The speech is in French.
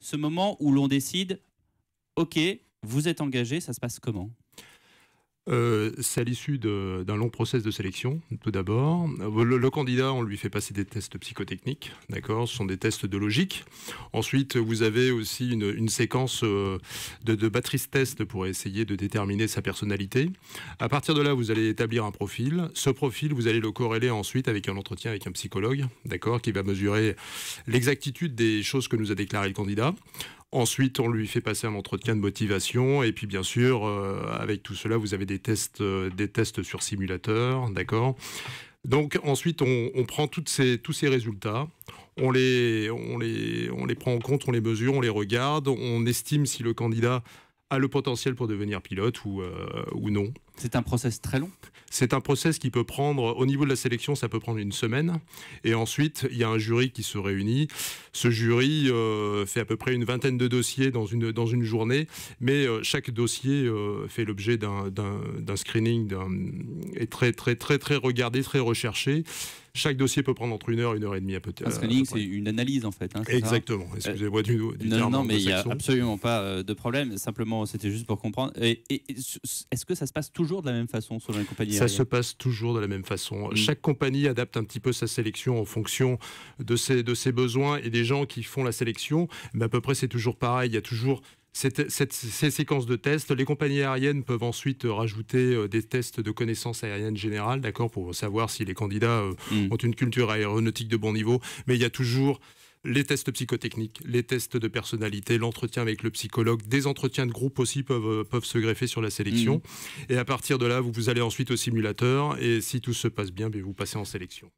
ce moment où l'on décide, OK, vous êtes engagé, ça se passe comment? C'est à l'issue d'un long process de sélection, tout d'abord. Le candidat, on lui fait passer des tests psychotechniques, d'accord? Ce sont des tests de logique. Ensuite, vous avez aussi une séquence de batterie test pour essayer de déterminer sa personnalité. À partir de là, vous allez établir un profil. Ce profil, vous allez le corréler ensuite avec un entretien avec un psychologue, d'accord? Qui va mesurer l'exactitude des choses que nous a déclaré le candidat. Ensuite, on lui fait passer un entretien de motivation et puis bien sûr, avec tout cela, vous avez des tests sur simulateur, d'accord. Donc ensuite, on prend tous ces résultats, on les prend en compte, on les mesure, on les regarde, on estime si le candidat a le potentiel pour devenir pilote ou non. C'est un process très long? C'est un process qui peut prendre, au niveau de la sélection, ça peut prendre une semaine. Et ensuite, il y a un jury qui se réunit. Ce jury fait à peu près une vingtaine de dossiers dans une journée. Mais chaque dossier fait l'objet d'un screening est très, très, très, très regardé, très recherché. Chaque dossier peut prendre entre 1 heure et 1 heure et demie à peu près. Un screening, c'est une analyse en fait. Hein, exactement. Excusez-moi du terme. Non, mais il n'y a absolument pas de problème. Simplement, c'était juste pour comprendre. Et est-ce que ça se passe toujours de la même façon selon les compagnies aériennes? Ça se passe toujours de la même façon. Chaque compagnie adapte un petit peu sa sélection en fonction de ses besoins et des gens qui font la sélection. Mais à peu près, c'est toujours pareil. Il y a toujours ces séquences de tests. Les compagnies aériennes peuvent ensuite rajouter des tests de connaissances aériennes générales, d'accord, pour savoir si les candidats ont une culture aéronautique de bon niveau. Mais il y a toujours les tests psychotechniques, les tests de personnalité, l'entretien avec le psychologue, des entretiens de groupe aussi peuvent se greffer sur la sélection. Et à partir de là, vous allez ensuite au simulateur et si tout se passe bien, vous passez en sélection.